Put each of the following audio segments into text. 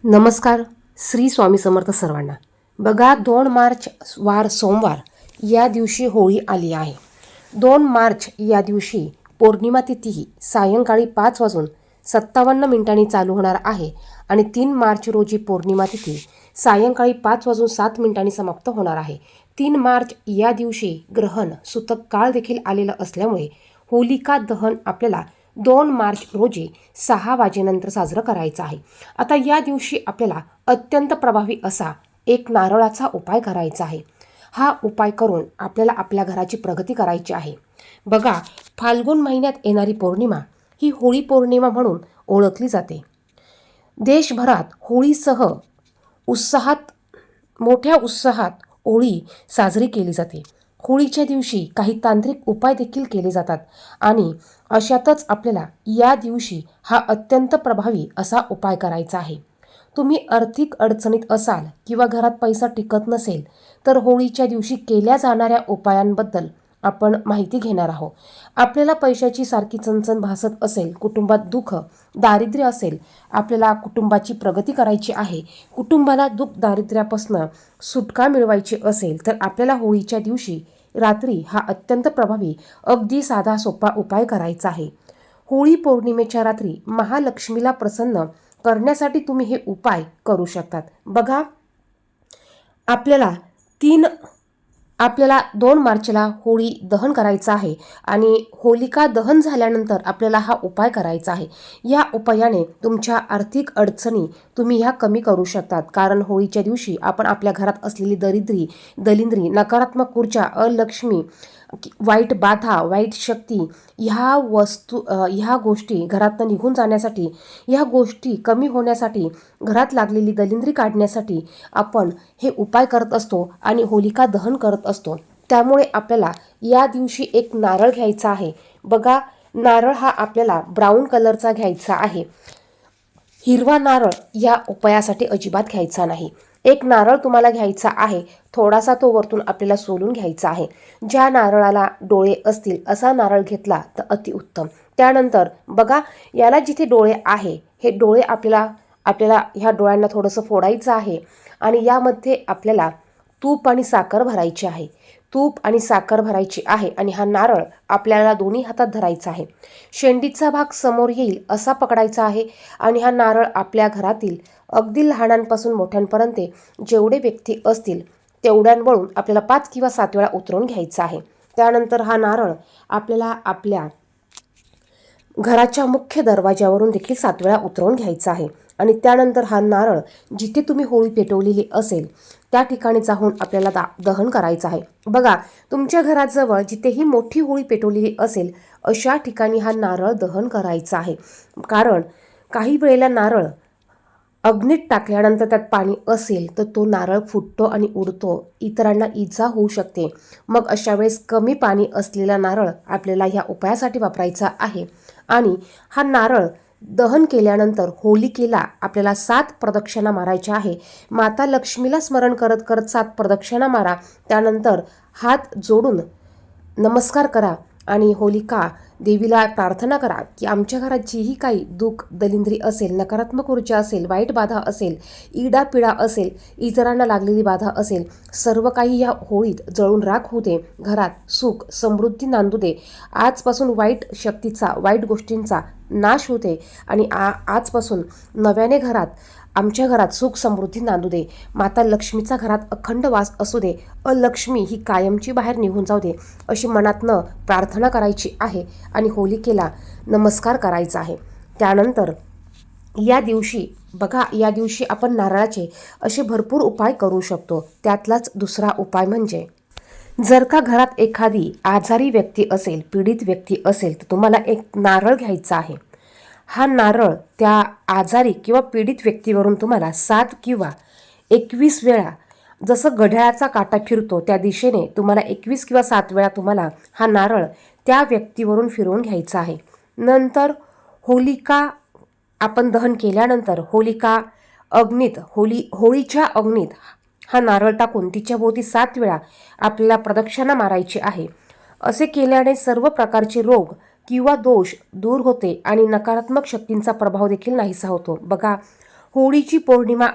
नमस्कार. श्री स्वामी समर्थ सर्वांना. बघा, 2 मार्च वार सोमवार या दिवशी होळी आली आहे. 2 मार्च या दिवशी पौर्णिमा तिथी ही सायंकाळी 5:57 चालू होणार आहे आणि 3 मार्च रोजी पौर्णिमा तिथी सायंकाळी 5:07 समाप्त होणार आहे. 3 मार्च या दिवशी ग्रहण सूतक काळ देखील आलेलं असल्यामुळे होलिका दहन आपल्याला 2 मार्च रोजी 6 वाजेनंतर साजरं करायचं आहे. आता या दिवशी आपल्याला अत्यंत प्रभावी असा एक नारळाचा उपाय करायचा आहे. हा उपाय करून आपल्याला आपल्या घराची प्रगती करायची आहे. बघा, फाल्गुन महिन्यात येणारी पौर्णिमा ही होळी पौर्णिमा म्हणून ओळखली जाते. देशभरात होळीसह मोठ्या उत्साहात होळी साजरी केली जाते. होळीच्या दिवशी काही तांत्रिक उपाय देखील केले जातात आणि अशातच आपल्याला या दिवशी हा अत्यंत प्रभावी असा उपाय करायचा आहे. तुम्ही आर्थिक अडचणीत असाल किंवा घरात पैसा टिकत नसेल तर होळीच्या दिवशी केल्या जाणाऱ्या उपायांबद्दल आपण माहिती घेणार आहोत. आपल्याला पैशाची सारखी चणचण भासत असेल, कुटुंबात दुःख दारिद्र्य असेल, आपल्याला कुटुंबाची प्रगती करायची आहे, कुटुंबाला दुःख दारिद्र्यापासून सुटका मिळवायची असेल तर आपल्याला होळीच्या दिवशी रात्री हा अत्यंत प्रभावी अगदी साधा सोपा उपाय करायचा आहे. होळी पौर्णिमेच्या रात्री महालक्ष्मीला प्रसन्न करण्यासाठी तुम्ही हे उपाय करू शकतात. बघा, आपल्याला 2 मार्चला होळी दहन करायचं आहे आणि होलिका दहन झाल्यानंतर आपल्याला हा उपाय करायचा आहे. या उपायाने तुमच्या आर्थिक अडचणी तुम्ही ह्या कमी करू शकतात. कारण होळीच्या दिवशी आपण आपल्या घरात असलेली दलिंद्री, नकारात्मक ऊर्जा, अलक्ष्मी, वाईट बाधा, वाईट शक्ती ह्या गोष्टी घरातनं निघून जाण्यासाठी, ह्या गोष्टी कमी होण्यासाठी, घरात लागलेली दलिंद्री काढण्यासाठी आपण हे उपाय करत असतो आणि होलिका दहन करत असतो. त्यामुळे आपल्याला या दिवशी एक नारळ घ्यायचा आहे. बघा, नारळ हा आपल्याला ब्राऊन कलरचा घ्यायचा आहे. हिरवा नारळ या उपायासाठी अजिबात घ्यायचा नाही. एक नारळ तुम्हाला घ्यायचा आहे. थोडासा तो वरतून आपल्याला सोलून घ्यायचा आहे. ज्या नारळाला डोळे असतील असा नारळ घेतला तर अतिउत्तम. त्यानंतर बघा, याला जिथे डोळे आहे हे डोळे आपल्याला ह्या डोळ्यांना थोडंसं फोडायचं आहे आणि यामध्ये आपल्याला तूप आणि साखर भरायची आहे. तूप आणि साखर भरायची आहे आणि हा नारळ आपल्याला दोन्ही हातात धरायचा आहे. शेंडीचा भाग समोर येईल असा पकडायचा आहे आणि हा नारळ आपल्या घरातील अगदी लहानांपासून मोठ्यांपर्यंत जेवढे व्यक्ती असतील तेवढ्यांवरून आपल्याला 5 किंवा 7 वेळा उतरवून घ्यायचा आहे. त्यानंतर हा नारळ आपल्याला आपल्या घराच्या मुख्य दरवाज्यावरून देखील 7 वेळा उतरवून घ्यायचा आहे आणि त्यानंतर हा नारळ जिथे तुम्ही होळी पेटवलेली असेल त्या ठिकाणी जाऊन आपल्याला दहन करायचं आहे. बघा, तुमच्या घराजवळ जिथेही मोठी होळी पेटवलेली असेल अशा ठिकाणी हा नारळ दहन करायचा आहे. कारण काही वेळेला नारळ अग्नीत टाकल्यानंतर त्यात पाणी असेल तर तो नारळ फुटतो आणि उडतो, इतरांना इजा होऊ शकते. मग अशा वेळेस कमी पाणी असलेला नारळ आपल्याला ह्या उपायासाठी वापरायचा आहे आणि हा नारळ दहन केल्यानंतर होलिकेला आपल्याला 7 प्रदक्षिणा मारायच्या आहे. माता लक्ष्मीला स्मरण करत करत 7 प्रदक्षिणा मारा. त्यानंतर हात जोडून नमस्कार करा आणि होलिका देवीला प्रार्थना करा की आमच्या घरात जीही काही दुःख दलिंद्री असेल, नकारात्मक ऊर्जा असेल, वाईट बाधा असेल, इडापिडा असेल, इतरांना लागलेली बाधा असेल, सर्व काही या होळीत जळून राख होऊ दे. घरात सुख समृद्धी नांदू दे. आजपासून वाईट शक्तीचा, वाईट गोष्टींचा नाश होते आणि आजपासून नव्याने आमच्या घरात सुख समृद्धी नांदू दे. माता लक्ष्मीचा घरात अखंड वास असू दे. अलक्ष्मी ही कायमची बाहेर निघून जाऊ दे, अशी मनातनं प्रार्थना करायची आहे आणि होलिकेला नमस्कार करायचा आहे. त्यानंतर या दिवशी आपण नारळाचे असे भरपूर उपाय करू शकतो. त्यातलाच दुसरा उपाय म्हणजे, जर का घरात एखादी आजारी व्यक्ती असेल, पीडित व्यक्ती असेल तर तुम्हाला एक नारळ घ्यायचा आहे. हा नारळ त्या आजारी किंवा पीडित व्यक्तीवरून तुम्हाला 7 किंवा 21 वेळा, जसं घड्याळाचा काटा फिरतो त्या दिशेने तुम्हाला 21 किंवा 7 वेळा तुम्हाला हा नारळ त्या व्यक्तीवरून फिरवून घ्यायचा आहे. नंतर होलिका आपण दहन केल्यानंतर होळीच्या अग्नीत हा नारळ टाकून तिच्याभोवती 7 वेळा आपल्याला प्रदक्षिणा मारायची आहे. असे केल्याने सर्व प्रकारचे रोग किंवा दोष दूर होते आणि नकारात्मक शक्तींचा प्रभाव देखील नाहीसा होतो. बघा, होळीची पौर्णिमा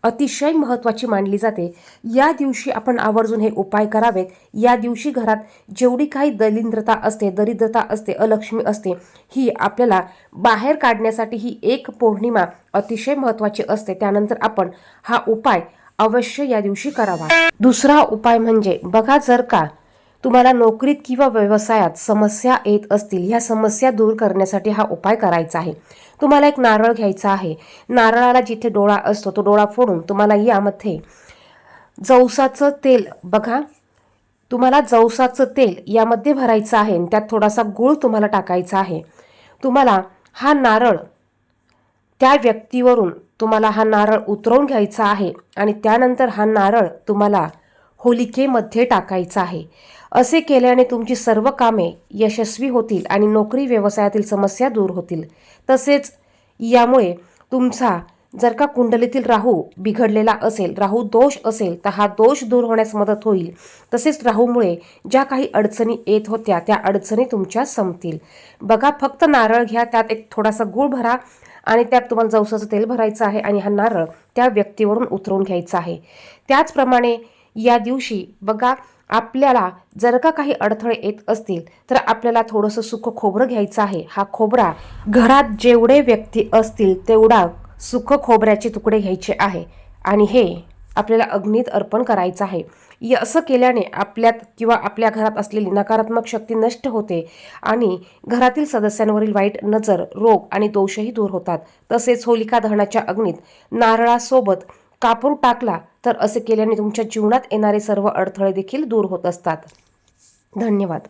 अतिशय महत्त्वाची मानली जाते. या दिवशी आपण आवर्जून हे उपाय करावेत. या दिवशी घरात जेवढी काही दरिद्रता असते, अलक्ष्मी असते, ही आपल्याला बाहेर काढण्यासाठी ही एक पौर्णिमा अतिशय महत्त्वाची असते. त्यानंतर आपण हा उपाय अवश्य या दिवशी करावा. दुसरा उपाय म्हणजे बघा, जर का तुम्हाला नोकरीत किंवा व्यवसायात समस्या येत असतील, ह्या समस्या दूर करण्यासाठी हा उपाय करायचा आहे. तुम्हाला एक नारळ घ्यायचा आहे. नारळाला जिथे डोळा असतो तो डोळा फोडून तुम्हाला यामध्ये जवसाचं तेल, बघा तुम्हाला जवसाचं तेल यामध्ये भरायचं आहे आणि त्यात थोडासा गूळ तुम्हाला टाकायचा आहे. तुम्हाला हा नारळ त्या व्यक्तीवरून तुम्हाला हा नारळ उतरवून घ्यायचा आहे आणि त्यानंतर हा नारळ तुम्हाला होलिकेमध्ये टाकायचा आहे. असे केल्याने तुमची सर्व कामे यशस्वी होतील आणि नोकरी व्यवसायातील समस्या दूर होतील. तसेच यामुळे तुमचा जर का कुंडलीतील राहू बिघडलेला असेल, राहू दोष असेल, तर हा दोष दूर होण्यास मदत होईल. तसेच राहूमुळे ज्या काही अडचणी येत होत्या त्या अडचणी तुमच्या संपतील. बघा, फक्त नारळ घ्या, त्यात एक थोडासा गूळ भरा आणि त्यात तुम्हाला जवसाचं तेल भरायचं आहे आणि हा नारळ त्या व्यक्तीवरून उतरवून घ्यायचा आहे. त्याचप्रमाणे या दिवशी बघा, आपल्याला जर का काही अडथळे येत असतील तर आपल्याला थोडंसं सुकं खोबरं घ्यायचं आहे. हा खोबरा घरात जेवढे व्यक्ती असतील तेवढा सुकं खोबऱ्याचे तुकडे घ्यायचे आहे आणि हे आपल्याला अग्नीत अर्पण करायचं आहे. असं केल्याने आपल्यात किंवा आपल्या घरात असलेली नकारात्मक शक्ती नष्ट होते आणि घरातील सदस्यांवरील वाईट नजर, रोग आणि दोषही दूर होतात. तसेच होलिका दहनाच्या अग्नीत नारळासोबत कापूर टाकला तर असे केल्याने तुमच्या जीवनात येणारे सर्व अडथळे देखील दूर होत असतात. धन्यवाद.